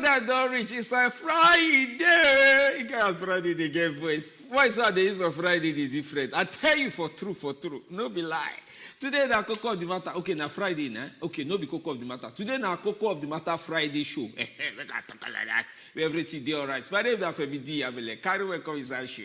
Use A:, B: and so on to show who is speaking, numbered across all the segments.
A: that don't reach. It's a Friday. You guys Friday they get voice. Voice are the use of Friday is different. I tell you for true. No be lie. Today na Cocoa of the Matter. Okay, na Friday, nah. Okay, no be Cocoa of the Matter. Today na Cocoa of the Matter Friday show. We got talk like that. Everything day alright. But if that for me, I will like carry welcome inside show.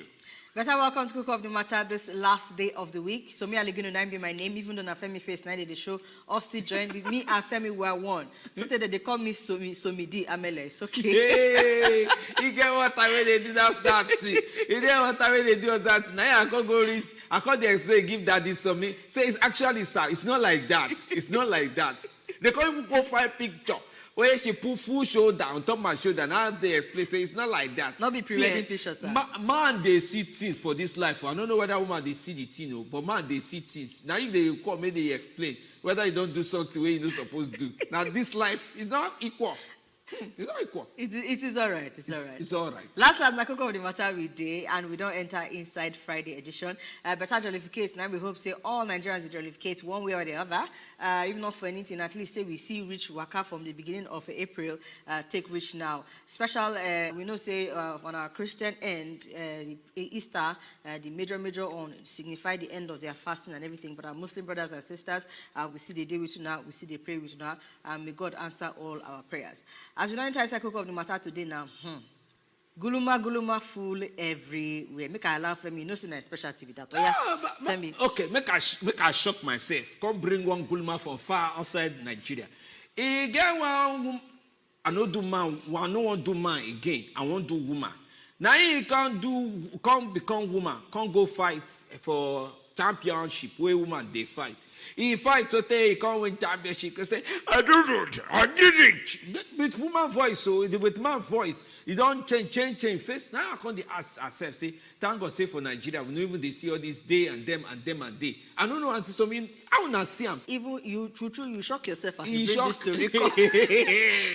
B: Better welcome to Cocoa of the Matter this last day of the week. So me and Legino be my name, even though na Femi face 9 the show, all still joined with me and Femi were one. So today they call me Somidi Amele. It's okay.
A: Hey, you get what I mean? They do that start. You get what I mean? They do that. Now I can't go read. I can't explain. Give daddy some me. Say it's actually sir. It's not like that. It's not like that. They can't even go find picture. Where she put full shoulder on top of my shoulder. Now they explain. Say it's not like that.
B: Not be pre-wedding pictures, sir.
A: Man, they see things for this life. I don't know whether woman they see the thing, but man, they see things. Now if they come, maybe they explain whether you don't do something where you're not supposed to do. Now this life is not equal. It's not equal.
B: It is all right. It's all right.
A: It's all right.
B: Last my Cocoa of the Matter we day, and we don't enter inside Friday edition. Better jollificate. Now we hope say all Nigerians jollificate one way or the other. If not for anything, at least say we see rich waka from the beginning of April. Take rich now. Special. We know say on our Christian end, Easter, the major on signify the end of their fasting and everything. But our Muslim brothers and sisters, we see the day with you now. We see the pray with you now. May God answer all our prayers. As we don't enter inside Cocoa of the Matter today now, Guluma full everywhere. Make I laugh for me. No sin specialty with that. Yeah,
A: okay, make I shock myself. Come bring one Guluma from far outside Nigeria. Again, one I no do man. One no one do man again. I won't do woman. Now you can't become woman. Can't go fight for championship where woman they fight. He fights so he can't win championship. He say, I did it. With woman voice, so with man voice, you don't change face. Now I can't ask ourselves, say, thank God say for Nigeria, we know even they see all this day and them. I don't know until some I will not see them.
B: Even you, true, you shock yourself as you bring this story come.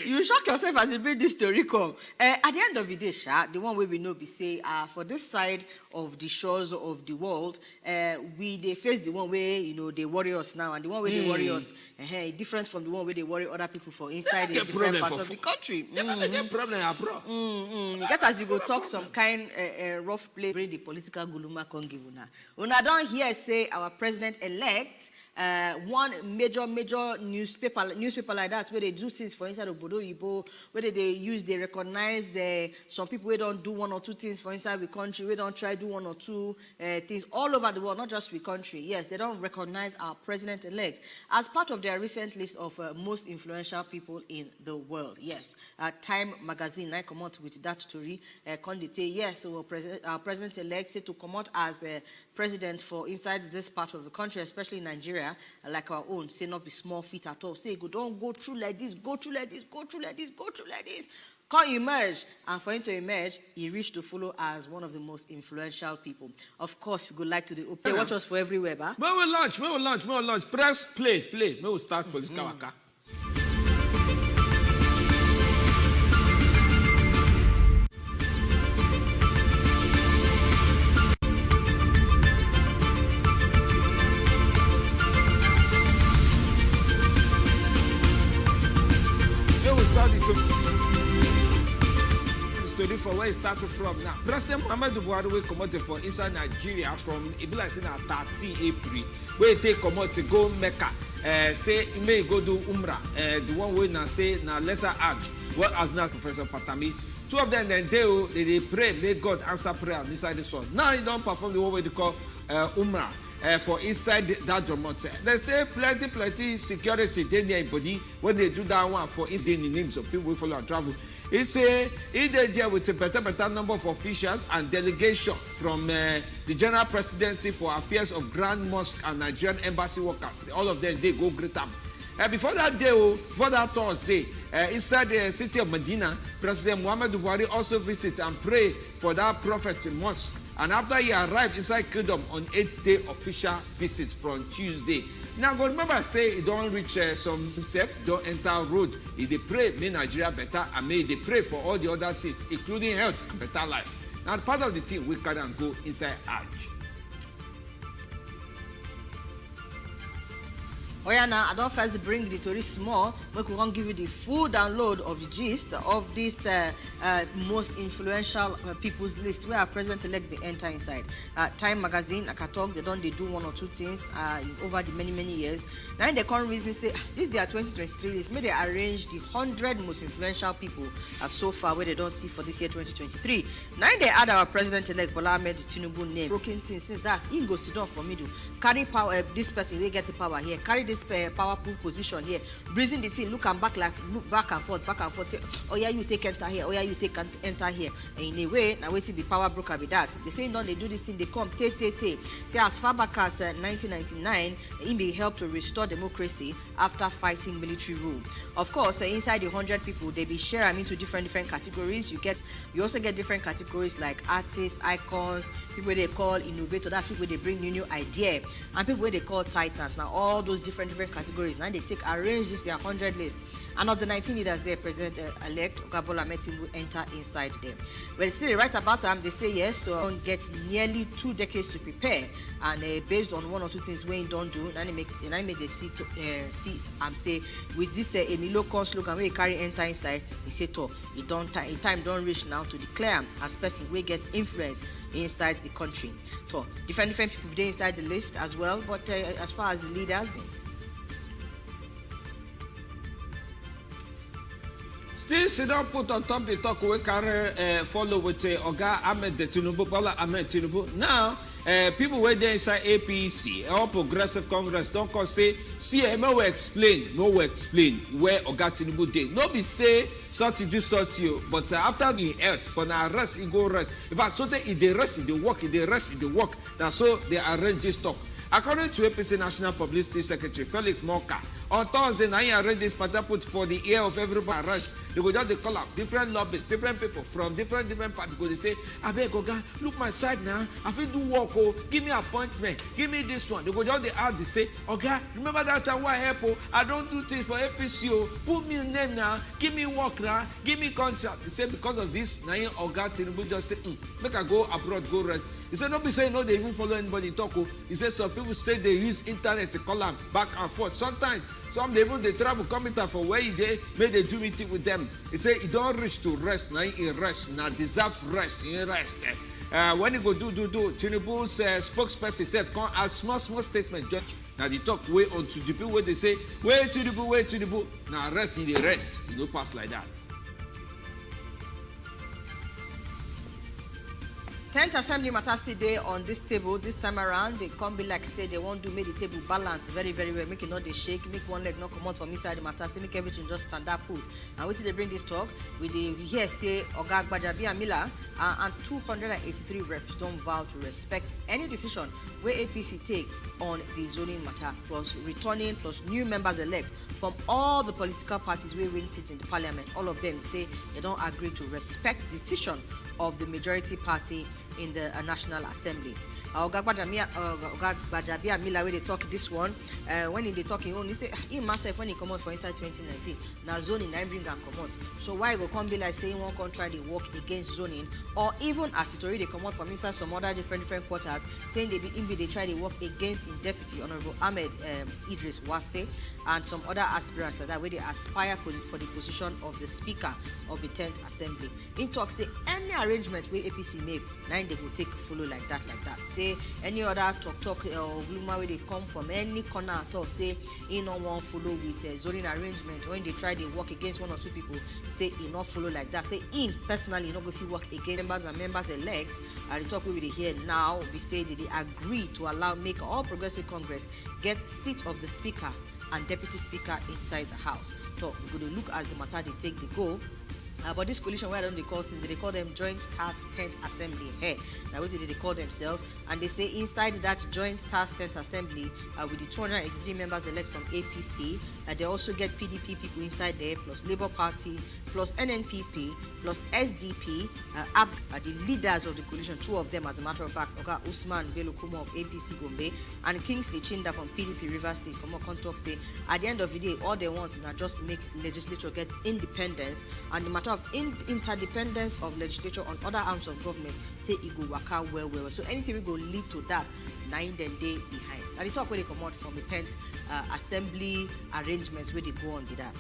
B: You shock yourself as you bring this story come. At the end of the day, Sha, the one way we know be say, for this side of the shores of the world, they face the one way, they worry us now, and the one way they worry us different from the one way they worry other people for inside the different parts of the country.
A: Get problem, bro.
B: You get as you go talk some kind rough play, bring the political guluma can give una. Una don't hear say our president-elect, one major newspaper like that where they do things for inside of Bodo Ibo, where they recognize some people who don't do one or two things for inside the country, we don't try do one or two things all over the world, not just the country. Yes, they don't recognize our president-elect as part of their recent list of most influential people in the world. Yes, Time magazine I come out with that story. Yes, so our president-elect said to come out as president for inside this part of the country, especially Nigeria, like our own, say not be small feet at all. Say don't go through like this, go through like this. Can't emerge, and for him to emerge, he reached to follow as one of the most influential people. Of course, we go like to the open. Watch us for everywhere, ba.
A: We will launch. Press play. We will start political waka. Story for where it started from now. President Muhammadu Buhari will come out for inside Nigeria from Ibila 13 April. Where they come out to go Mecca. Say he may go do Umrah. The one way now say now lesser Hajj. What as now Professor Patami. Two of them then they pray, may God answer prayer inside the sun. Now he don't perform the one way they call Umrah. For inside that Jomote. They say plenty security they near body when they do that one for inside the names of people who follow and travel. It's a there with a better number of officials and delegation from the General Presidency for Affairs of Grand Mosque and Nigerian Embassy workers. All of them they go greet up. Before that day, before that Thursday, inside the city of Medina, President Muhammadu Buhari also visits and pray for that Prophet mosque. And after he arrived inside Kingdom on 8th day official visit from Tuesday. Now, God remember say he don't reach some himself, don't enter road. He they pray, may Nigeria better, and may they pray for all the other things, including health and better life. Now, part of the thing we can go inside Hajj.
B: Oh yeah, now I don't first bring the tourist small. We can give you the full download of the gist of this most influential people's list where our president-elect they enter inside. Time magazine, I can talk. They do one or two things over the many years. Now they can't reason say this their 2023 list. May they arrange the 100 most influential people so far where they don't see for this year 2023. Now they add our president-elect Bola Ahmed Tinubu name. Broken things since that's he go sit down for me to carry power. This person they get the power here. Carry this powerful position here. Breezing the thing. Look back and forth. Say, oh yeah, you take enter here. Oh yeah, you take enter here. And in a way, now wait till the power broker be that. They say no, they do this thing. They come take. Say as far back as 1999, he may help to restore democracy after fighting military rule. Of course, inside the 100 people, they be shared into different categories. You also get different categories like artists, icons, people they call innovators. That's people they bring new idea, and people they call titans. Now all those different categories. Now they arrange this their 100 list. And of the 19 leaders there, President-elect Bola Ahmed Tinubu enter inside there. Well, still they write about them. They say yes, so get nearly 2 decades to prepare, and based on one or two things we don't do, and I make the see say with this Emilio slogan where he carry enter inside. He say to time don't reach now to declare as person we get influence inside the country. So different people there inside the list as well. But as far as the leaders.
A: Still, sit down, put on top the talk we can follow with Oga Ahmed Tinubu, Bola Ahmed Tinubu. Now, people were there inside APC, all Progressive Congress, don't call say, see, no will explain where Oga Tinubu did. No be say, something do you, but after the health, but now rest, he go rest. If I saw that they rest, they work, that's so they arrange this talk. According to APC National Publicity Secretary Felix Moka, on Thursday, now he arranged this pattern put for the ear of everybody arrest. They go just call up different lobbyists, different people from different parties. Go they say, I beg Oga, look my side now. I feel do work. Oh, give me appointment. Give me this one. They go just they add. They say, Oga, remember that time why help? Oh, I don't do things for APC. Oh, put me in there now. Give me work now. Give me contract. They say because of this, now Oga Tinubu just say, make I go abroad, go rest. He said, no be saying no, they even follow anybody talk. Oh. He said some people say they use internet to call them back and forth. Sometimes some they even they travel come for where they may they do meeting with them. He said he don't reach to rest. Now he rest. Now deserve rest. He rest. When he go do Tinubu's spokesperson said come add small statement judge. Now they talk way on to the people where they say wait Tinubu. Now rest in the rest. You know pass like that.
B: 10th Assembly matter see they on this table this time around. They come be like say they want to make the table balance very well. Make it not they shake, make one leg not come out from inside the matter, say make everything just stand up put. And wait till they bring this talk with the here say Oga Wazobia and 283 reps don't vow to respect any decision where APC take on the zoning matter, plus new members elect from all the political parties where win seats in the parliament. All of them say they don't agree to respect decision of the majority party in the National Assembly. Oga Wazobia where they talk this one, when they talking on, he say he myself when he come out for inside 2019, now zoning I bring and come out. So why go come be like saying one contrary they work against zoning, or even as it already come out from inside some other different quarters, saying they try to work against in Deputy Honorable Ahmed Idris Wase and some other aspirants like that where they aspire for the position of the Speaker of the 10th Assembly. In talk say any arrangement where APC make, now they will take follow like that. Say any other talk or rumor where they come from any corner at all, say he no one follow with zoning arrangement. When they try to work against one or two people, say he not follow like that. Say him personally not go to work against members elect. The talk we hear now, we say that they agree to allow make all Progressive Congress get seat of the Speaker and Deputy Speaker inside the House. So we're going to look at the matter they take the go. But this coalition, why don't they call since they call them Joint Task 10th Assembly? Hey, now what did they call themselves? And they say inside that Joint Task 10th Assembly, with the 283 members elect from APC, they also get PDP people inside there, plus Labour Party, plus NNPP, plus SDP, are the leaders of the coalition. Two of them, as a matter of fact, Oga Usman Bello Kumo of APC Gombe and Kingsley Chinda from PDP Rivers State. From Contox say, at the end of the day, all they want is just make legislature get independence, and the matter of interdependence of legislature on other arms of government, say it go work out well. So anything we go lead to that, 9 then day behind. Now the talk where they come out from the 10th assembly arrangements where they go on with that.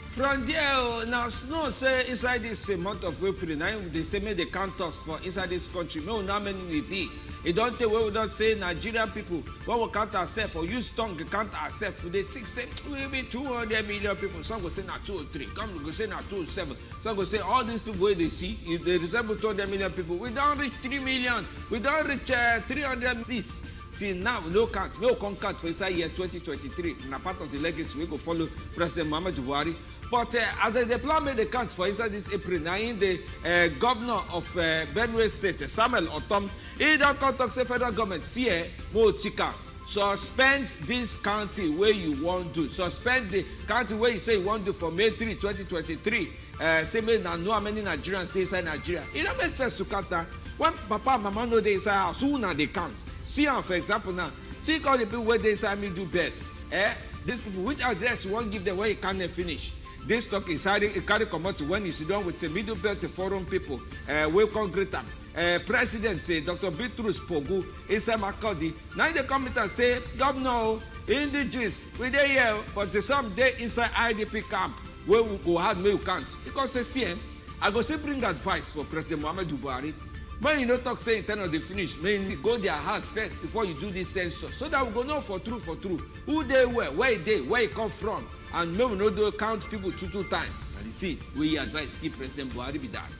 A: From there, now Snow say inside this month of April, now they say make they count us for inside this country. No, how many will be? It don't tell where we don't say Nigerian people. When we count ourselves or use tongue to count ourselves, they think say we will be 200 million people. Some go say na 203, some go say na 207. Some go say all these people where they see, if they resemble 200 million people, we don't reach 3 million. We don't reach 306. Till now, no count. No count for inside year 2023. And part of the legacy we go follow President Muhammad Buhari. But as they deploy the count for inside this April, now in the governor of Benue State, Samuel Otom, he don't contact the federal government. See, Motika, suspend this county where you want to. Suspend the county where you say you want to for May 3, 2023. Say, me now know how many Nigerians stay inside Nigeria. It don't make sense to count that. When Papa and Mama know they inside house, soon they count. See, for example, now, take all the people where they inside me do bets. These people, which address you won't give them where you can't finish. This talk inside it carry come out when you sit down with the middle belt forum people. Welcome greater. President Dr. Bitrus Pogu inside Makodi. Now they come and say, Governor, indigenous, we there here, but some day inside IDP camp where we go hard may you can't. Because they see, I go say bring advice for President Muhammad Buhari. When you don't talk say in terms of the finish, may go their house first before you do this census. So that we go know for true. Who they were, where they, where it come from. And maybe we no do count people two times. And the thing we advise keep President Buhari be that.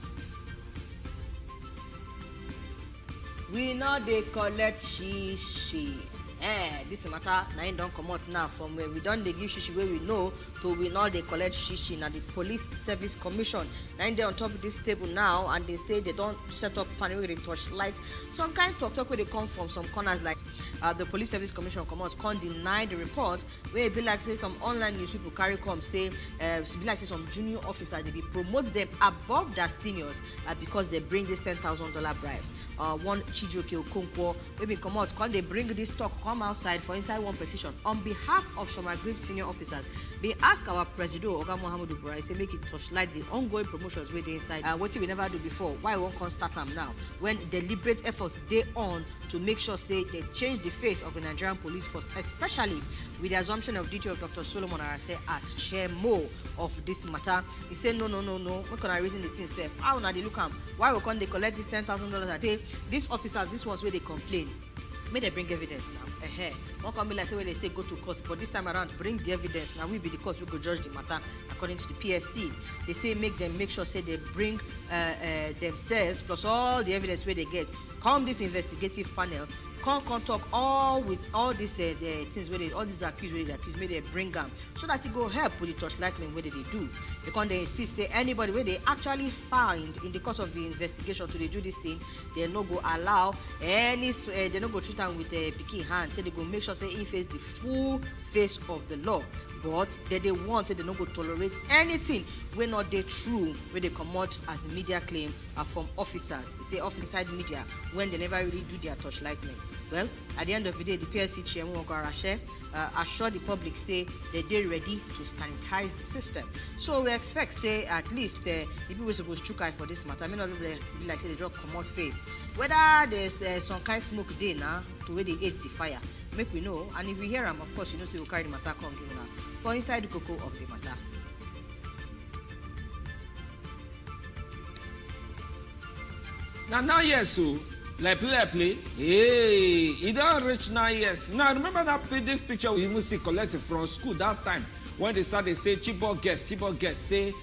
B: We know they collect shishi. This matter now don't come out now from where we don't they give shishi where we know to we know they collect shishi. Now the Police Service Commission now they on top of this table now, and they say they don't set up panel where they touch light. Some kind of talk where they come from some corners like the Police Service Commission come out can't deny the report where it be like say some online news people carry come say be like say some junior officers they be promote them above their seniors because they bring this $10,000 bribe. One Chijoke Okonkwo, maybe come out, can they bring this talk, come outside for inside one petition on behalf of some aggrieved senior officers. They ask our President Oga Muhammadu Buhari say make it touchlight the ongoing promotions where they inside. What we never do before. Why we won't start them now? When deliberate effort they on to make sure say they change the face of the Nigerian police force, especially with the assumption of duty of Dr. Solomon Arase as chairman of this matter. He said no. We can reason the thing safe. How now they look at why we can't they collect this $10,000 a day? These officers, this ones where they complain. May they bring evidence now. One can be like where they say go to court, but this time around bring the evidence. Now we be the court, we go judge the matter according to the PSC. They say make sure say they bring themselves plus all the evidence where they get. Come this investigative panel. Come talk all with all these the things where they all these accused where they accuse may they bring them so that it go help with the torchlightning where they do. Because they insist that anybody where they actually find in the course of the investigation to they do this thing, they no go allow any they no go treat them with a picky hand. So they go make sure say he face the full face of the law. But they want say they no go tolerate anything when not they true where they come out as the media claim from officers. They say officer side media when they never really do their torchlightning. Well, at the end of the day, the PSC chairman assured the public say that they're ready to sanitize the system. So we expect say at least the people were supposed to try for this matter. I mean, not be like say they drop come out face. Whether there's some kind of smoke there now to where they ate the fire, make we know. And if we hear them, of course, you know, say we'll carry the matter come give now for inside the cocoa of the matter.
A: Now yes, so like play. Hey, it don't reach 9 years. Now remember this picture we even see collected from school that time when they started say Chibok guests say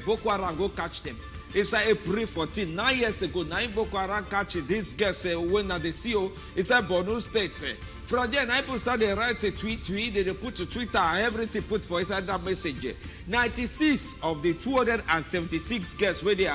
A: Boko Haram go catch them. It's like April 14, 9 years ago. Now Boko Haram catch these guests when at the CO. It's like Borno State. From there, people started write a tweet. They put to Twitter and everything put for inside that message. 96 of the 276 guests where they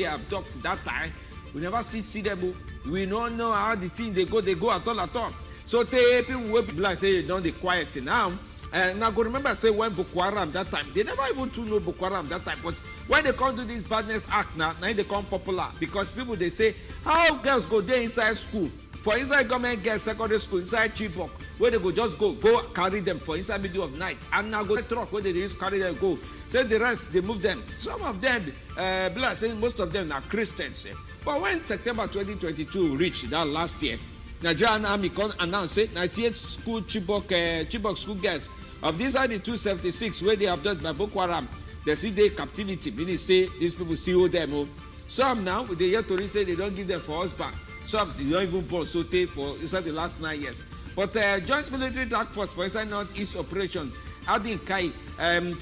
A: abducted that time. We never see them. We don't know how the thing they go at all. So people will be like say don't they quiet now. And I go remember say when Boko Haram that time, they never even to know Boko Haram that time. But when they come to this badness act now they come popular because people they say how girls go there inside school. For inside government girls secondary school inside Chibok, where they go just go carry them for inside middle of night, and now go truck where they use carry them go. So the rest they move them. Some of them, like saying most of them are Christians. But when September 2022 reached that last year, Nigerian Army announced it 98 school Chibok school girls of these are the 276 where they have done by Boko Haram. They see their captivity, meaning say these people still hold them. Oh. Some now they hear to say they don't give them for husband. Some they don't even born so they for inside the last 9 years. But Joint Military Task Force for inside Northeast Operation Adin Kai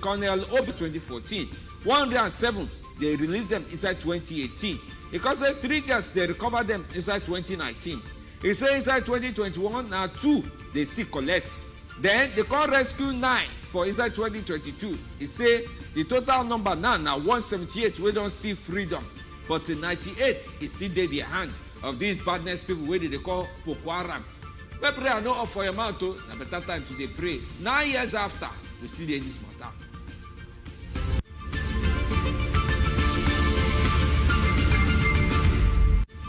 A: Colonel Ob 2014 107 they released them inside 2018. Because 3 girls they recovered them inside 2019. He say inside 2021 now 2 they see collect. Then they call rescue 9 for inside 2022. He say the total number now 178 we don't see freedom. But 98 is still in the hand of these badness people where they call Boko Haram. We pray I know up for your mouth too. Na better time to dey pray. 9 years after, we see this matter.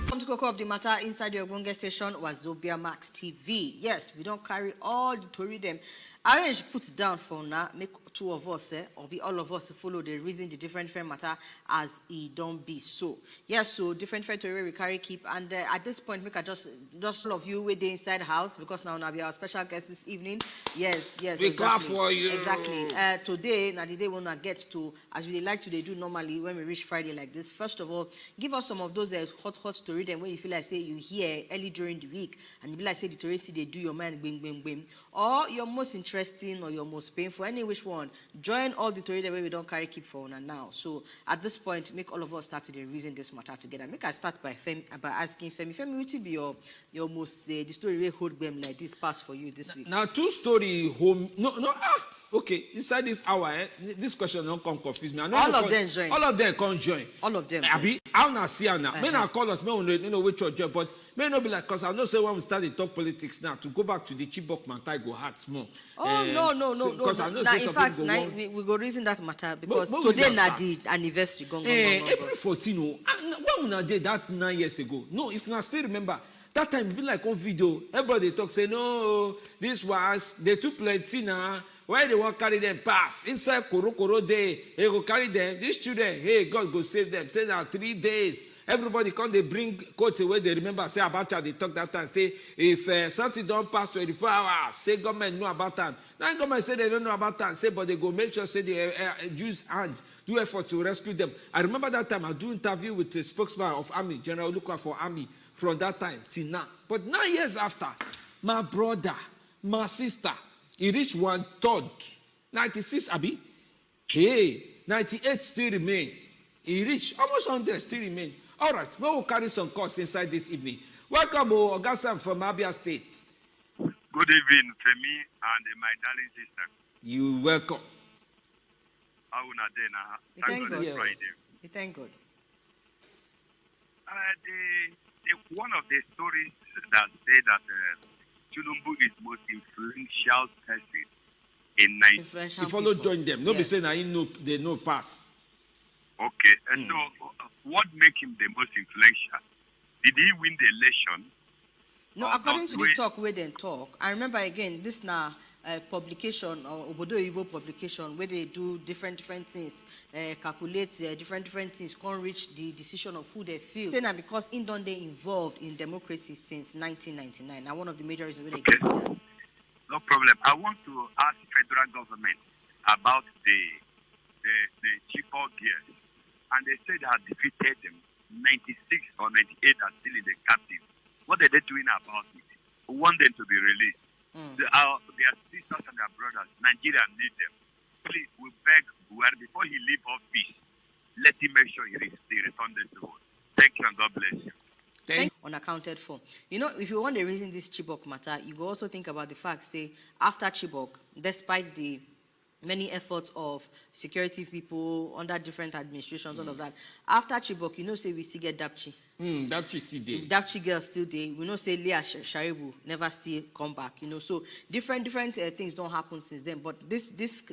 B: Come to Coco of the matter inside your Ogbonge station Wazobia Max TV. Yes, we don't carry all the tori them. Arrange put down for now, make 2 of us, or be all of us to follow the reason the different matter as it don't be so. Yes, so different tori we carry keep, and at this point, make I just all of you with the inside house because now be our special guest this evening. Yes,
A: we
B: exactly.
A: clap for you.
B: Exactly. Today, now the day we'll not get to as we like to do normally when we reach Friday like this. First of all, give us some of those hot story them when you feel like say you hear early during the week and you be like say the tourist they do your mind bing bing bing, or your most interesting or your most painful, any which one. Join all the story the way we don't carry keep for now. So at this point, make all of us start to reason this matter together. Make I start by asking Femi, which will be your most the story we hold them like this pass for you this week.
A: Now 2 story home okay, inside this hour, this question don't come confuse me.
B: All of them join.
A: All of them come join.
B: All of them.
A: Abi, how na see now? May not call us, may we know which join, but may not be like, because I know say when we start to talk politics now, to go back to the Chibok matter, go hard small.
B: Oh, no.
A: Because I know
B: now,
A: say
B: in fact, we go reason that matter because today na the anniversary gone.
A: April 14, when we did that 9 years ago. No, if you still remember, that time it be like on video, everybody talk say, no, this was, they too plenty now. Why they want carry them pass? Inside Koro day, they go carry them. These children, hey, God go save them. Say now 3 days. Everybody come, they bring coach where they remember, say Abacha, they talk that time. Say, if something don't pass 24 hours, say government know about time. Now government say they don't know about time. Say, but they go make sure, say they use hand, do effort to rescue them. I remember that time, I do interview with the spokesman of Army, General Luka for Army, from that time till now. But 9 years after, my brother, my sister, he reached 1/3. 96, Abi. Hey, 98 still remain. He reached almost 100 still remain. All right, we will carry some course inside this evening. Welcome, Ogasam from Abia State.
C: Good evening, Femi and my darling sister.
A: You welcome.
C: How una dey na?
B: Thank God.
C: It's Friday.
B: Thank God.
C: One of the stories that say that Tinubu is most influential person in Nigeria.
A: He follow join them. No be saying they no pass.
C: Okay, and so what make him the most influential? Did he win the election?
B: No, according to the talk where they talk, I remember again this now publication or Obodo Igbo publication where they do different things, calculate different things, can't reach the decision of who they feel. Saying that because in don't they involved in democracy since 1999. Now one of the major reasons where they get that.
C: No problem. I want to ask federal government about the Chibok girls, and they said they have defeated them. 96 or 98 are still in the captive. What are they doing about it? We want them to be released. Their sisters and their brothers, Nigeria need them. Please, we beg Buhari before he leave office, let him make sure he returns them to us. Thank you and God bless you.
B: Thank unaccounted for. You know, if you want to reason this Chibok matter, you go also think about the fact, say, after Chibok, despite the many efforts of security people under different administrations, all of that. After Chibok, you know, say we still get Dapchi.
A: Dapchi still there.
B: Dapchi girls still there. We know say Leah Sharibu never still come back. You know, so different things don't happen since then. But this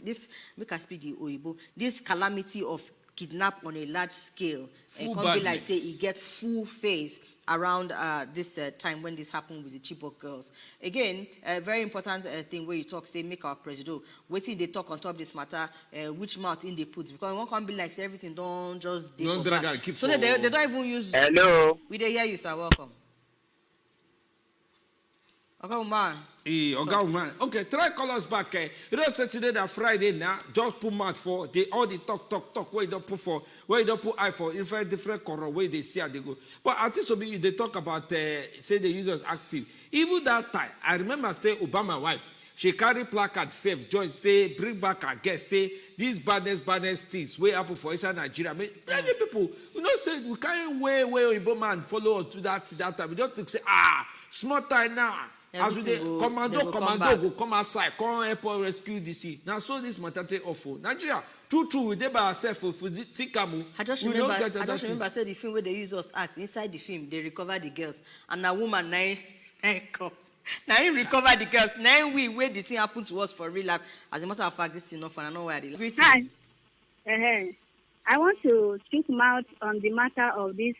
B: make us speak the Oyibo. This calamity of kidnap on a large scale, can't be like say it get full face around this time when this happened with the Chibok girls. Again, a very important thing where you talk, say, make our president, wait till they talk on top of this matter, which mouth in they put. Because one can't be like, say, everything don't just...
A: Don't drag and keep
B: so they don't even use...
C: Hello.
B: We dey hear you, sir. Welcome. Okay, man.
A: Okay, try call us back. You know, say today that Friday now, just put mouth for all the talk where you don't put for, where you don't put eye for, in fact, different color where they see how they go. But at least they talk about, say the users active. Even that time, I remember say Obama wife, she carry placard, save joy, say bring back her guest, say these baddest things way up for inside Nigeria. Many people, you know, say we can't way Igbo man follow us to that time. We just to say small time now. As we commando go come outside, come airport rescue DC. Now so this mandatory awful. Nigeria, true, we dey by ourselves for Tikamu.
B: I just remember say the film where they use us act inside the film, they recover the girls, and a woman nine come. Now he recover the girls. Now we where the thing happened to us for real life. As a matter of fact, this is enough, and I know where they live.
D: Hi. I want to speak out on the matter of these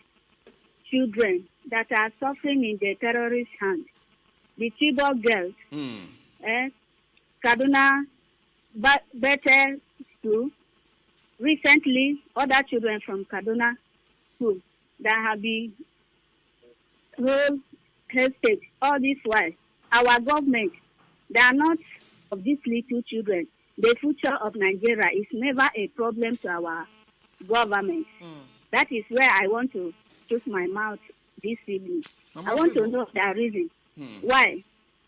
D: children that are suffering in the terrorist hand. The Chibok girls, Kaduna, Better School, recently other children from Kaduna School that have been held hostage all this while. Our government, they are not of these little children. The future of Nigeria is never a problem to our government. That is where I want to choose my mouth this evening. I want to know the reason. Why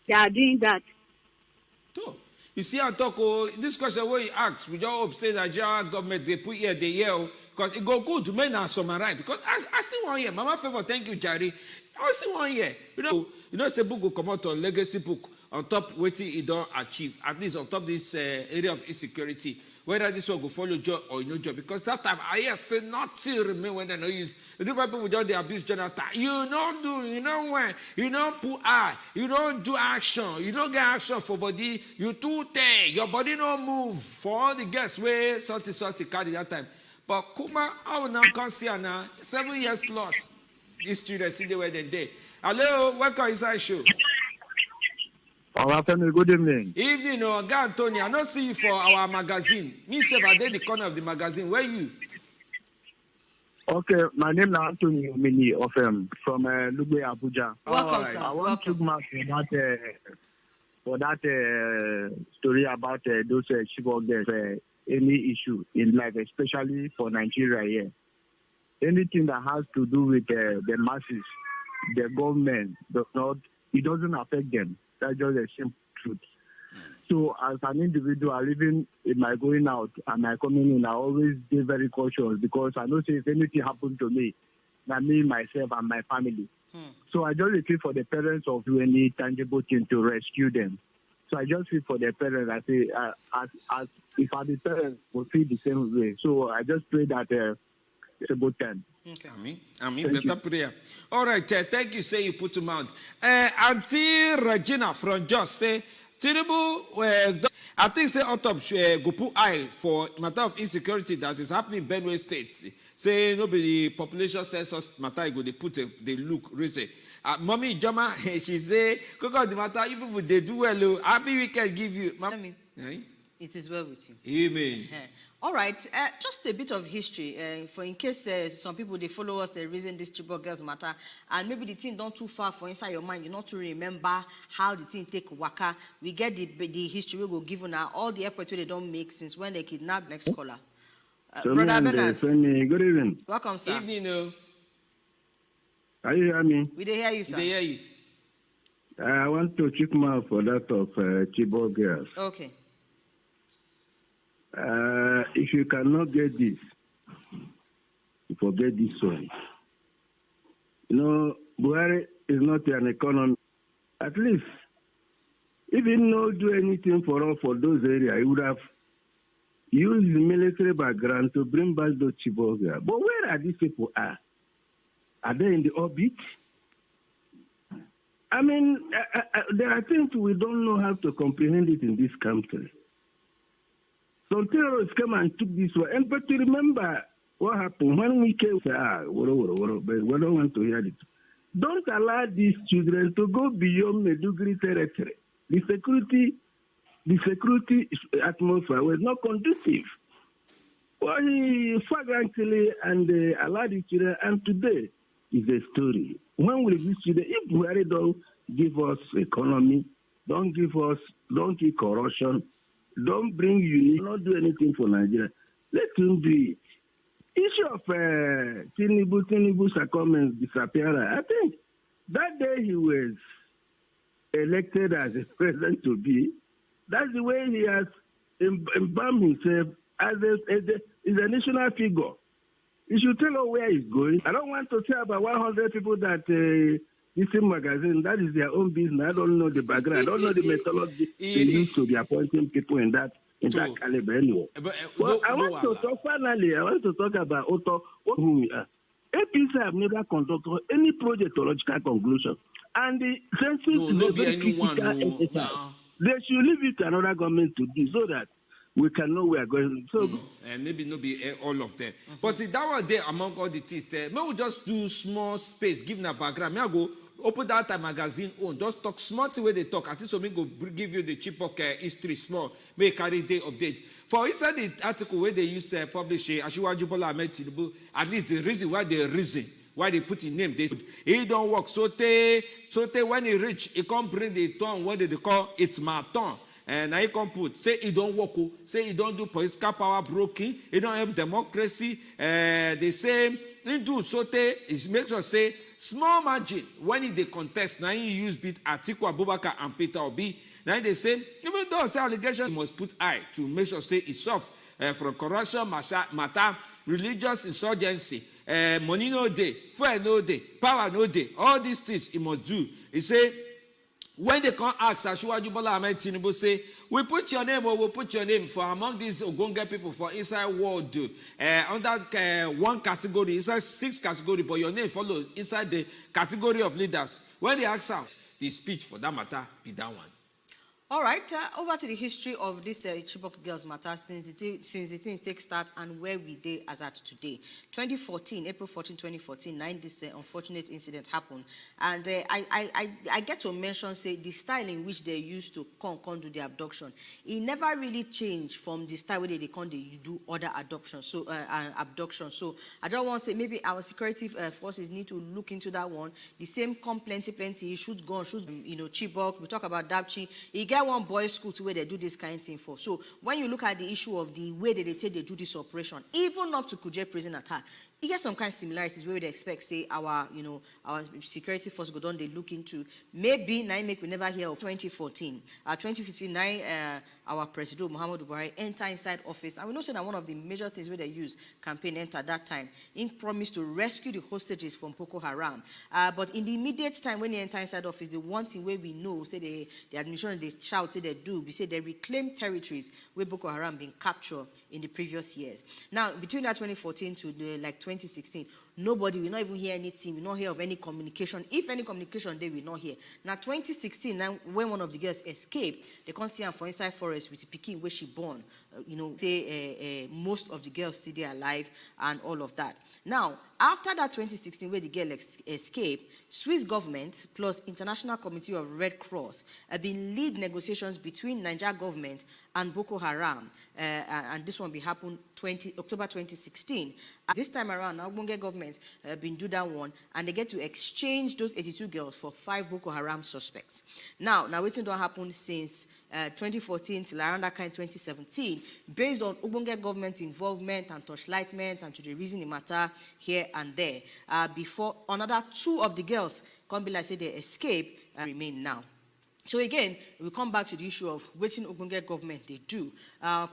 D: they are doing that?
A: So, you see, I talk this question where you ask, we just say Nigeria government they put here the year because it go good to men and summarize. Because I still want here, Mama Favor, thank you, Jerry. I still want here. You know, say book will come out on legacy book on top waiting it don't achieve at least on top this area of insecurity. Whether this one go follow job or no job, because that time I still not still remain when they no use. The different people without the abuse Jonathan. You don't do, you know when, you don't put eye, you don't do action, you don't get action for body, you too tight, your body no move for all the guests where salty carry that time. But Kuma, I will now come see now 7 years plus. These students see the way they day. Hello, welcome inside show.
E: Good evening.
A: Evening, Oga Anthony. I don't see you for our magazine. Me say I did the corner of the magazine. Where you?
E: Okay, my name is Anthony Omini of from Lugbe, Abuja.
B: Welcome, sir.
E: I want to mark for that story about those Chibok girls. Any issue in life, especially for Nigeria here. Anything that has to do with the masses, the government it doesn't affect them. That's just a simple truth. So as an individual, even in my going out and my coming in, I always be very cautious because I know if anything happened to me, that me, myself, and my family. So I just feel for the parents of any tangible thing to rescue them. So I just feel for the parents. I say, as if I'm the parents, will feel the same way. So I just pray that it's a good time.
A: Okay. Amen. Better prayer. All right. Thank you. Say you put him out. Auntie Regina from Just say, Tinubu, I think say on top go put eye for matter of insecurity that is happening in Benue State. Say nobody population census matter go they put they look reason. Mommy Jama she say because the matter you people they do well. Happy we can give you.
B: It is well with you.
A: Amen.
B: All right, just a bit of history, for in case some people, they follow us, the reason this Chibok girls matter, and maybe the thing don't too far for inside your mind, you not to remember how the thing take waka. We get the history we will give now, all the effort they don't make since when they kidnapped next caller. Brother Bernard.
E: Good evening.
B: Welcome, sir.
A: Evening,
E: Are you hear me?
B: We hear you, sir.
A: They hear you.
E: I want to check my for that of Chibok girls.
B: Okay.
E: If you cannot get this, you forget this one. You know, Buhari is not an economy. At least, if he not do anything for us for those areas, he would have
F: use military background to bring back those Chibok girls. But where are these people at? Are they in the orbit? I mean, there are things we don't know how to comprehend it in this country. Some terrorists came and took this way. And but to remember what happened when we came, but we don't want to hear it. Don't allow these children to go beyond Meduguri territory. The security atmosphere was not conducive. Well, he flagrantly and allowed the children, and today is a story. When will these children, if Buhari don't give us economy, don't give corruption, don't bring unity, not do anything for Nigeria, let him do it. Issue of Tinubu's comment disappearance, I think that day he was elected as a president to be, that's the way he has embalmed himself as a national figure. He should tell us where he's going. I don't want to say about 100 people that this magazine, that is their own business. I don't know the background. I don't know the methodology they use to be appointing people in that caliber anyway. I want to talk about Otto, who we are. APC have never conducted any projectological conclusion. And the census is a very critical exercise. They should leave it to another government to do so that we can know where we are going. So,
A: and maybe not be all of them. But that was there among all the things. May we just do small space, give them a background. May I go open that magazine on, just talk small the way they talk. At least so me go give you the Chibok history small. May carry day update. For inside the article where they use publish Asiwaju Bola Ahmed Tinubu, at least the reason why they put in name, he don't work. Sote when he reach, he can't bring the turn, what they call it's my turn. And I can put, say he don't work, say he don't do political power broking, he don't have democracy. They say, he do Sote is make sure say, small margin, when they contest, now he use bit Atiku Abubakar and Peter Obi. Now they say, even though say allegation, he must put eye to make sure say it's soft from corruption matter, religious insurgency, money no day, fuel no day, power no day, all these things he must do. He say, when they come ask Asiwaju Bola Ahmed Tinubu say, we put your name or we'll put your name for among these Ogonga people for inside world under one category, inside 6 categories, but your name follow inside the category of leaders. When they ask out, the speech for that matter be that one.
B: All right, over to the history of this Chibok girls matter since the thing takes start and where we did as at today. 2014, April 14, 2014, this unfortunate incident happened. And I get to mention, say, the style in which they used to come do the abduction. It never really changed from the style where they do other abductions. So, So I don't want to say, maybe our security forces need to look into that one. The same come plenty, shoot gun, Chibok. We talk about Dapchi. You get one boys' school to where they do this kind of thing for. So when you look at the issue of the way that they do this operation, even up to Kuje prison attack, you get some kind of similarities where we expect, say, our security force go down, they look into. Maybe we never hear of 2014. 2015, our President Muhammadu Buhari enter inside office. And we know that one of the major things where they use campaign enter that time, in promise to rescue the hostages from Boko Haram. But in the immediate time when they enter inside office, the one thing where we know, say the administration, they shout, say they do, we say they reclaim territories where Boko Haram been captured in the previous years. Now, between that 2014 to 2016, nobody will not even hear anything. We not hear of any communication. If any communication, they will not hear. Now, 2016, now when one of the girls escaped, they can't see her for inside forest with the Peking where she born. Most of the girls still there alive and all of that. Now, after that 2016, where the girl escaped, Swiss government plus International Committee of Red Cross have been lead negotiations between Nigeria government and Boko Haram, and this one will happen October 2016. This time around, now Bunge government have been do that one, and they get to exchange those 82 girls for 5 Boko Haram suspects. Now what's don't happen since 2014 till around that kind 2017, based on Ubunge government involvement and torchlightment and to the reason the matter here and there, before another 2 of the girls come be like say they escape and remain now. So again, we come back to the issue of waiting Ogbonge government they do.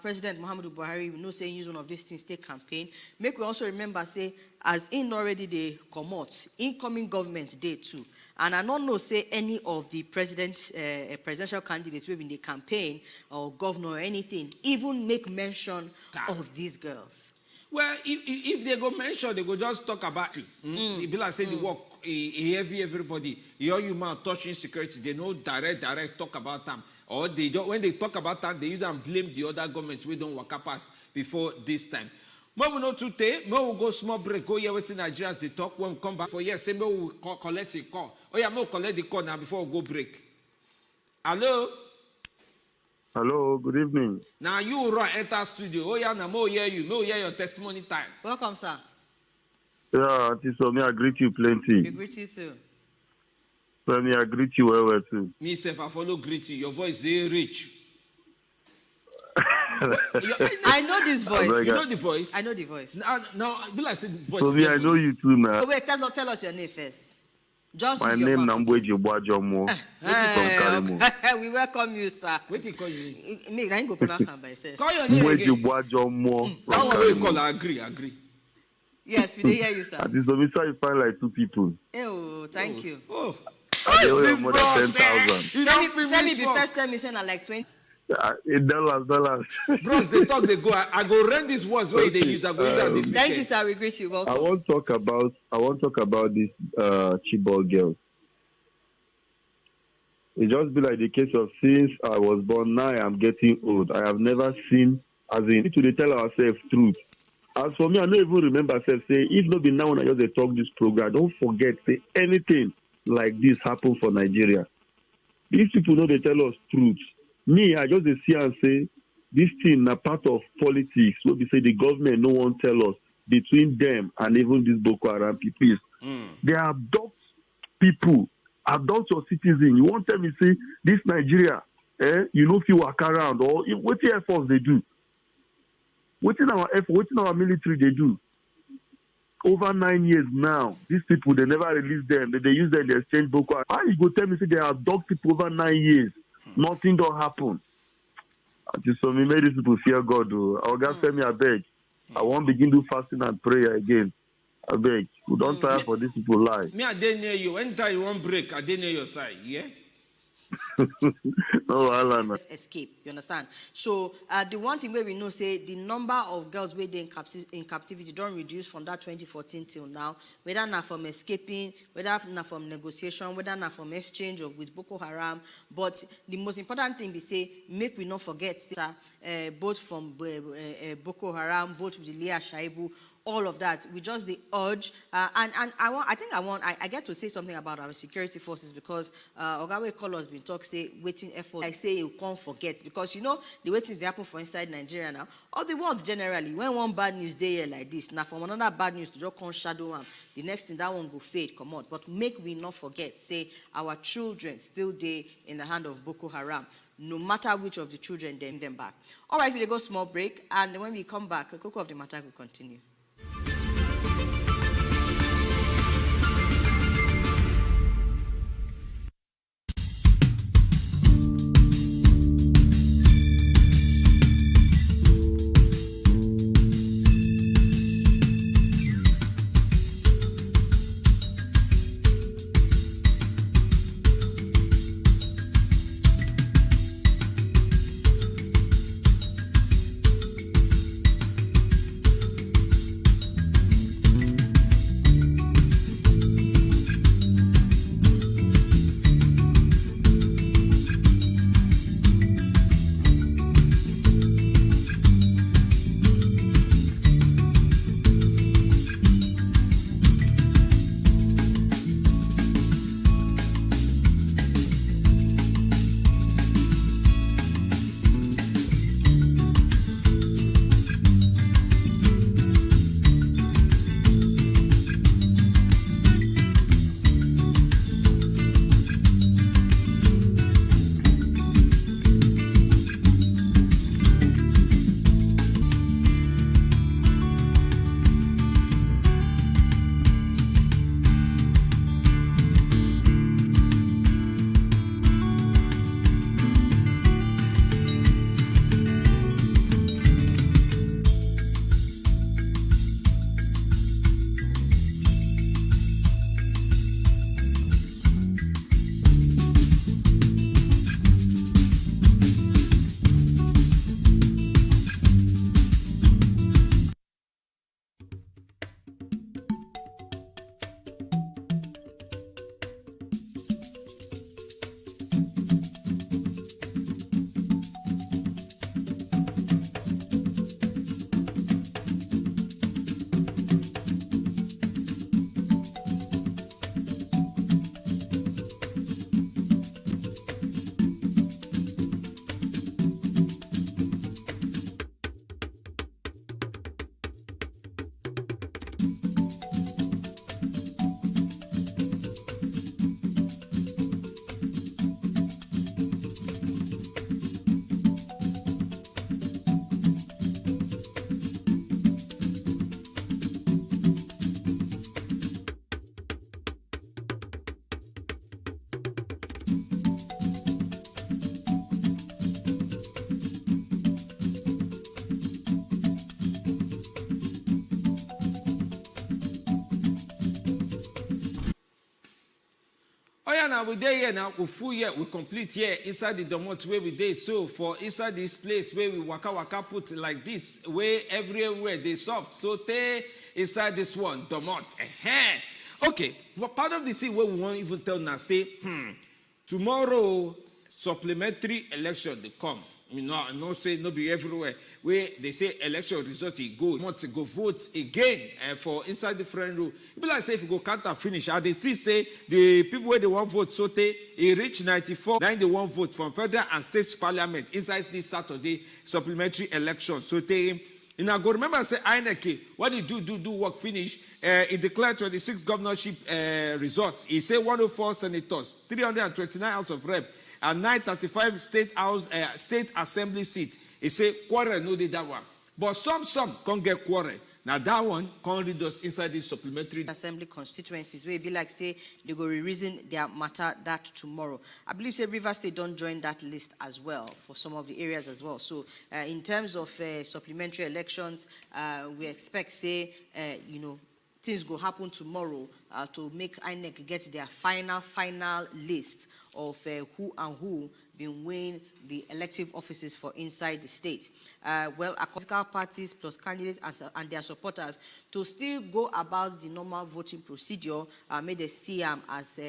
B: President Muhammadu Buhari, we know say use one of these things take campaign. Make we also remember say as in already they come out, incoming government day too. And I don't know say any of the presidential candidates who in the campaign or governor or anything even make mention of these girls.
A: Well, if they go mention, they go just talk about it. It be like say the work heavy everybody. Your human touching security, they know direct talk about them. Or they don't, when they talk about them, they use and blame the other governments we don't work pass before this time. More we know today, more we go small break, go here with Nigerians they talk when we come back for yes, say more we collect a call. Oh yeah, more collect the call now before we go break. Hello?
E: Hello, good evening.
A: Now you run enter studio. Oh yeah, now more hear you. More hear your testimony time.
B: Welcome, sir.
E: Yeah, so me I greet you plenty.
B: We greet you too.
E: So me I greet you well too.
A: Me self I follow greet you. Your voice is rich.
B: I know this voice.
A: You know the voice?
B: I know the voice.
A: Now I be like say the voice.
E: So me I know you too now.
B: Oh, wait, tell us your name first. Just
E: my name Namboji Boajomo.
B: We welcome you, sir.
A: Wait till call you.
B: Me, I ain't go pronounce them by myself.
A: Call your name again.
E: Boajomo.
A: That one we call agree.
B: Yes, we did hear you, sir.
E: This is you find like 2 people.
B: Oh, thank you.
A: Oh.
E: This more than 10,000.
B: Tell me the first time you said like 20.
E: $.
A: Bros, they talk, they go. I go rent this words where they use. I go use this weekend.
B: Thank you, sir. We greet you. Welcome.
E: I want to talk about this Chibok girl. It just be like the case of since I was born, now I am getting old. I have never seen, as in, need to tell ourselves truth. As for me, I don't even remember myself say, if not be now when I just talk this program, don't forget, say anything like this happen for Nigeria. These people know they tell us truth. Me, I just see and say, this thing a part of politics. What we say the government no one tell us between them and even these Boko Haram people. They abduct people, abduct your citizen. You won't tell me say this Nigeria, you know if you walk around or what the efforts they do. What in our military they do? Over 9 years now, these people they never release them. They use them, they exchange Boko Haram. How you go tell me say they abduct people over 9 years? Nothing don't happen. So me made these people fear God. Our God tell me I beg. I won't begin to fasting and prayer again. I beg. We don't tire for these people lie.
A: Me I didn't near you. Anytime you want break, I didn't near your side. Yeah.
E: No, Alan.
B: Escape. You understand? So the one thing where we know say the number of girls where they in captivity don't reduce from that 2014 till now. Whether not from escaping, whether not from negotiation, whether not from exchange of with Boko Haram. But the most important thing we say, make we not forget, both from Boko Haram, both with the Leah Shaibu. All of that, we just the urge, and I get to say something about our security forces because Ogawe Kolo has been talk say waiting effort. I say you can't forget because you know the way things happen for inside Nigeria now. All the world generally, when one bad news day here like this, now from another bad news to just come shadow one, the next thing that one go fade, come out. But make we not forget, say our children still day in the hand of Boko Haram. No matter which of the children them back. All right, we'll go small break, and when we come back, a cocoa of the matter will continue.
A: now we there here now, we full year, we complete here inside the domot where we dey. So for inside this place where we waka put like this, where everywhere they soft. So they inside this one, domot. Okay, but part of the thing where we won't even tell now, say, tomorrow supplementary election they come. You know, I know say no be everywhere where they say election result is good. Want to go vote again for inside the friend room. It be like say if you go counter finish, and they still say the people where they want vote so they reach 94. Then they want vote from federal and state parliament inside this Saturday supplementary election. So they. And I go remember say INEC when he do work finish, he declared 26 governorship results. He say 104 senators, 329 House of Rep, and 935 state assembly seats. He say quarrel no did that one, but some can't get quarrel. Now that one can't read us inside the supplementary
B: assembly constituencies where it be like say they go re-reason their matter that tomorrow. I believe say Rivers State don't join that list as well for some of the areas as well. So in terms of supplementary elections, we expect say you know things go happen tomorrow to make INEC get their final list of who been winning the elective offices for inside the state. Well, political parties plus candidates and their supporters to still go about the normal voting procedure, made they see them as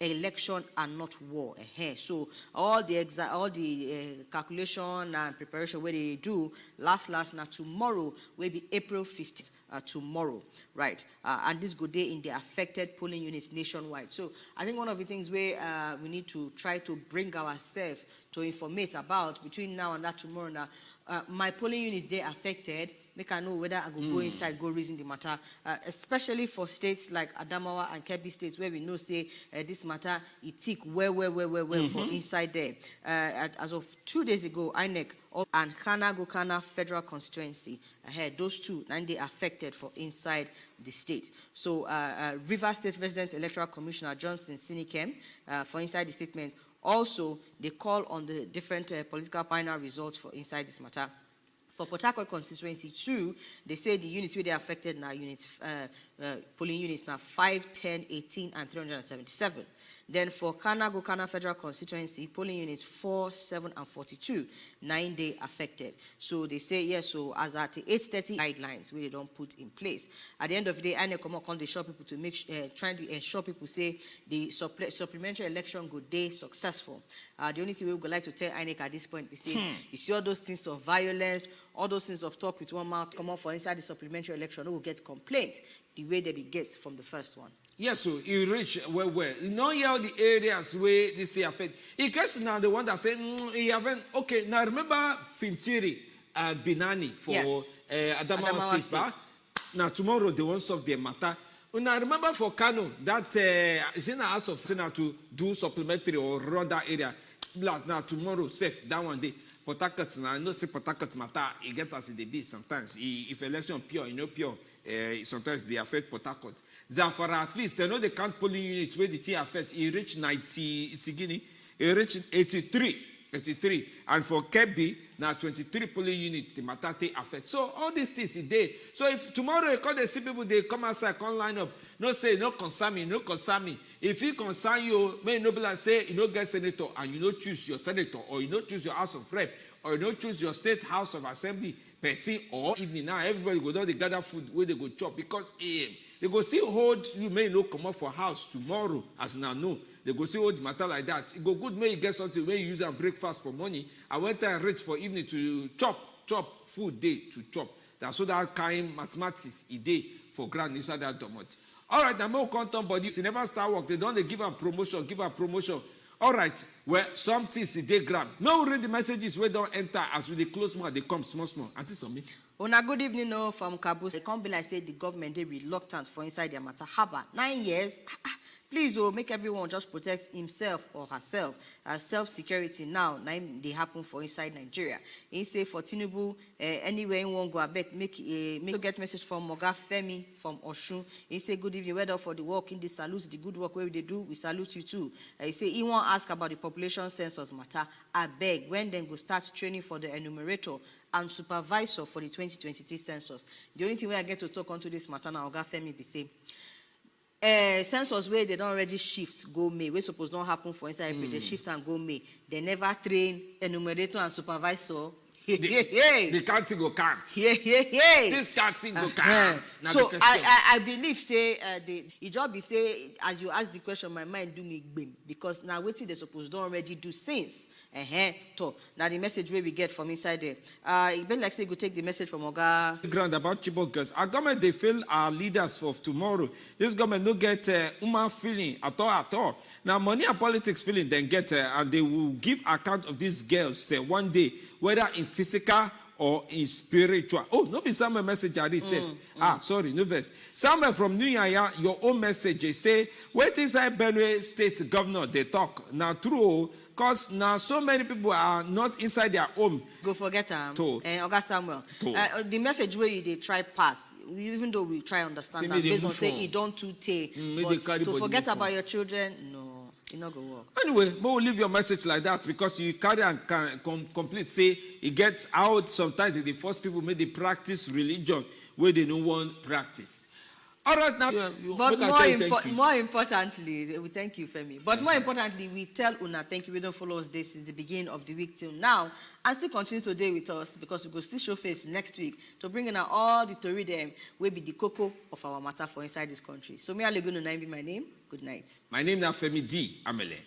B: election and not war. So all the calculation and preparation where they do last now tomorrow will be April 15th. Tomorrow, right? And this good day in the affected polling units nationwide. So I think one of the things where we need to try to bring ourselves to informate about between now and that tomorrow. Now, my polling units they affected. Make I know whether I go inside, go reason the matter, especially for states like Adamawa and Kebbi states where we know say this matter it tick well for inside there. As of 2 days ago, INEC and Kana federal constituency ahead, those two and they affected for inside the state. So Rivers State Resident Electoral Commissioner Johnson Sinikem for inside the statement also they call on the different political final results for inside this matter. For Port Harcourt constituency 2, they say the units where they affected now units, polling units now 5, 10, 18, and 377. Then for Kana federal constituency, polling units 4, 7, and 42, 9 they affected. So they say yes. So as at the 8:30 guidelines, where they don't put in place. At the end of the day, I come on the show people to make trying to ensure people say the supplementary election good day successful. The only thing we would like to tell INEC at this point is say you see all those things of violence, all those things of talk with one mouth come on for inside the supplementary election, who will get complaints the way they be get from the first one.
A: Yes, so you reach well. You know here the areas where this thing affect. In case now the one that say he haven't. Okay, now remember Fintiri and Binani for Adamawa State. Now tomorrow they won't solve their matter. Now remember for Kano that is in the House of Senate to do supplementary or run that area. Now tomorrow safe that one day. Port Harcourt now I know say Port Harcourt matter. It get as it be sometimes. If election pure, you know pure. Sometimes they affect Port Harcourt. Zamfara at least they know they count polling units where the thing affect. He reached 90. It's Guinea. He reached 83, and for Kebbi now 23 polling units the matter they affect. So all these things is there. So if tomorrow you call the see people they come outside, come line up. No say no concern me. If he concern you, may no be like say you no get senator and you no choose your senator or you no choose your House of Rep or you no choose your state House of Assembly. Per se or evening now everybody go down they gather food where they go chop because they go still hold you may no come up for house tomorrow as now no they go still hold the matter like that. It go good may you get something where you use and breakfast for money. I went there and reach for evening to chop food day to chop. That's so that kind mathematics a day for grand inside that domot. All right, now more content body they never start work. They don't they give a promotion. All right, well, some things they grab. Now read the messages where don't enter as we close more, they come small. Auntie Somi.
B: Una good evening, no, from Kabus. They can't be like say the government they reluctant for inside their matter. Haba 9 years. Please, make everyone just protect himself or herself. Self-security now they happen for inside Nigeria. He say for Tinubu, anywhere you won't go back, make get message from Moga Femi from Oshun. He say good evening, weather for the work in the salute, the good work where they do, we salute you too. He say he won't ask about the population census matter. I beg when then go start training for the enumerator and supervisor for the 2023 census. The only thing where I get to talk onto this matter now, Oga Femi be say, census where they don't already shift go May, we suppose don't happen for inside April, they shift and go May. They never train enumerator and supervisor.
A: The counting go count. This counting go count.
B: So I believe say the job is say as you ask the question, my mind do me gbim because now waiting they suppose don't already do since. Now the message where we get from inside there. It be like say go take the message from Oga.
A: The ground about Chibok girls. Our government they fail our leaders of tomorrow. This government no get human feeling at all. Now money and politics feeling then get and they will give account of these girls one day, whether in physical or in spiritual. Oh, no be Samuel message I received. Sorry, no verse. Samuel from New Yaya, your own message, they say, wait inside Benue State Governor, they talk. Now true, because now so many people are not inside their home.
B: Go forget Oga Samuel. The message where they try pass, even though we try understand that based on say it don't too take. But to forget about your children, no. It's not going to work.
A: Anyway, we'll leave your message like that because you carry and complete. Say it gets out sometimes the first people may they practice religion where they don't want practice. All right, now.
B: But more importantly, we thank you, Femi. But more importantly, we tell Una thank you. We don't follow us this since the beginning of the week till now, and still continue today with us because we go still show face next week to bring in all the story them will be the cocoa of our matter for inside this country. So me, Alegunu, be my name. Good night.
A: My name is Femi D. Amele.